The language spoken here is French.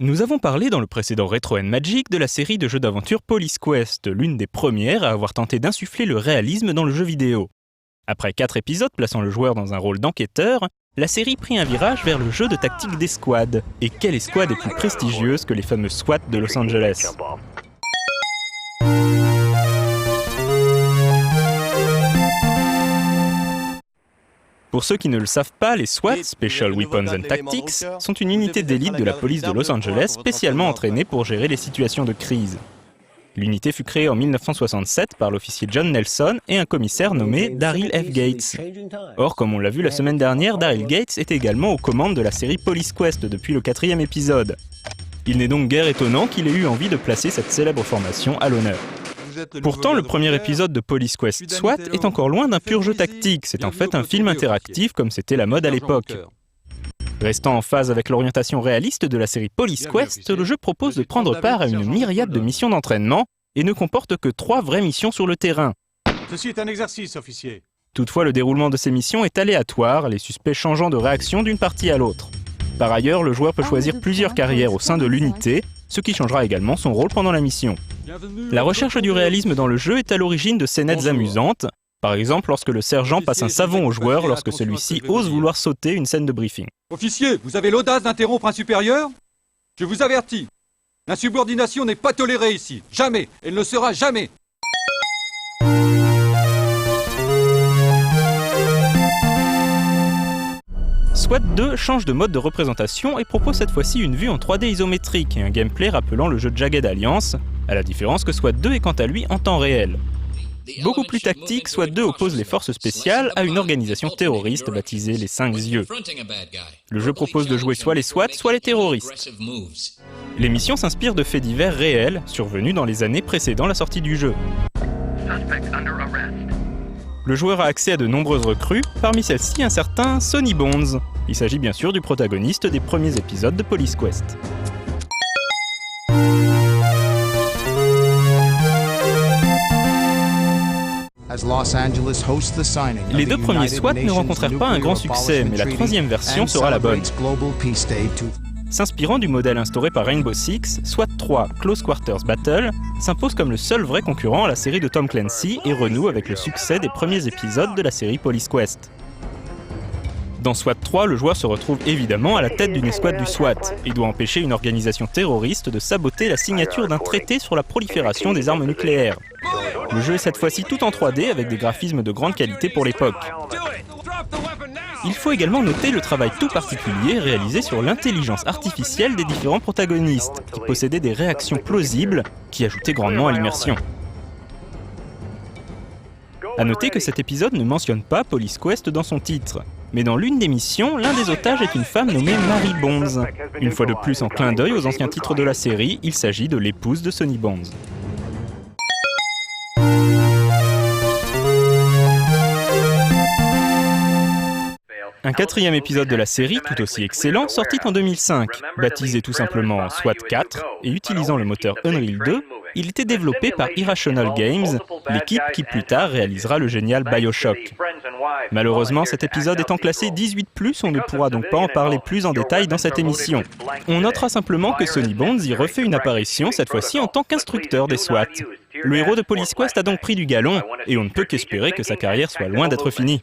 Nous avons parlé dans le précédent Retro & Magic de la série de jeux d'aventure Police Quest, l'une des premières à avoir tenté d'insuffler le réalisme dans le jeu vidéo. Après 4 épisodes plaçant le joueur dans un rôle d'enquêteur, la série prit un virage vers le jeu de tactique d'escouade. Et quelle escouade est plus prestigieuse que les fameux SWAT de Los Angeles ? Pour ceux qui ne le savent pas, les SWAT, Special Weapons and Tactics, sont une unité d'élite de la police de Los Angeles spécialement entraînée pour gérer les situations de crise. L'unité fut créée en 1967 par l'officier John Nelson et un commissaire nommé Daryl F. Gates. Or, comme on l'a vu la semaine dernière, Daryl Gates est également aux commandes de la série Police Quest depuis le 4e épisode. Il n'est donc guère étonnant qu'il ait eu envie de placer cette célèbre formation à l'honneur. Pourtant, le premier épisode de Police Quest SWAT est encore loin d'un pur jeu tactique, c'est en fait un film interactif comme c'était la mode à l'époque. Restant en phase avec l'orientation réaliste de la série Police Quest, le jeu propose de prendre part à une myriade de missions d'entraînement et ne comporte que 3 vraies missions sur le terrain. Ceci est un exercice, officier. Toutefois, le déroulement de ces missions est aléatoire, les suspects changeant de réaction d'une partie à l'autre. Par ailleurs, le joueur peut choisir plusieurs carrières au sein de l'unité, ce qui changera également son rôle pendant la mission. La recherche du réalisme dans le jeu est à l'origine de scénettes amusantes, par exemple lorsque le sergent passe un savon au joueur lorsque celui-ci ose vouloir sauter une scène de briefing. Officier, vous avez l'audace d'interrompre un supérieur ? Je vous avertis, l'insubordination n'est pas tolérée ici. Jamais, elle ne sera jamais. SWAT 2 change de mode de représentation et propose cette fois-ci une vue en 3D isométrique et un gameplay rappelant le jeu Jagged Alliance, à la différence que SWAT 2 est quant à lui en temps réel. Beaucoup plus tactique, SWAT 2 oppose les forces spéciales à une organisation terroriste baptisée les 5 yeux. Le jeu propose de jouer soit les SWAT, soit les terroristes. Les missions s'inspirent de faits divers réels, survenus dans les années précédant la sortie du jeu. Le joueur a accès à de nombreuses recrues, parmi celles-ci un certain Sonny Bonds. Il s'agit bien sûr du protagoniste des premiers épisodes de Police Quest. Les 2 premiers SWAT ne rencontrèrent pas un grand succès, mais la 3e version sera la bonne. S'inspirant du modèle instauré par Rainbow Six, SWAT 3 Close Quarters Battle s'impose comme le seul vrai concurrent à la série de Tom Clancy et renoue avec le succès des premiers épisodes de la série Police Quest. Dans SWAT 3, le joueur se retrouve évidemment à la tête d'une escouade du SWAT et doit empêcher une organisation terroriste de saboter la signature d'un traité sur la prolifération des armes nucléaires. Le jeu est cette fois-ci tout en 3D avec des graphismes de grande qualité pour l'époque. Il faut également noter le travail tout particulier réalisé sur l'intelligence artificielle des différents protagonistes, qui possédaient des réactions plausibles qui ajoutaient grandement à l'immersion. A noter que cet épisode ne mentionne pas Police Quest dans son titre, mais dans l'une des missions, l'un des otages est une femme nommée Mary Bonds. Une fois de plus en clin d'œil aux anciens titres de la série, il s'agit de l'épouse de Sonny Bonds. Un 4e épisode de la série, tout aussi excellent, sortit en 2005. Baptisé tout simplement SWAT 4 et utilisant le moteur Unreal 2, il était développé par Irrational Games, l'équipe qui plus tard réalisera le génial BioShock. Malheureusement, cet épisode étant classé 18+, on ne pourra donc pas en parler plus en détail dans cette émission. On notera simplement que Sonny Bonds y refait une apparition, cette fois-ci en tant qu'instructeur des SWAT. Le héros de Police Quest a donc pris du galon, et on ne peut qu'espérer que sa carrière soit loin d'être finie.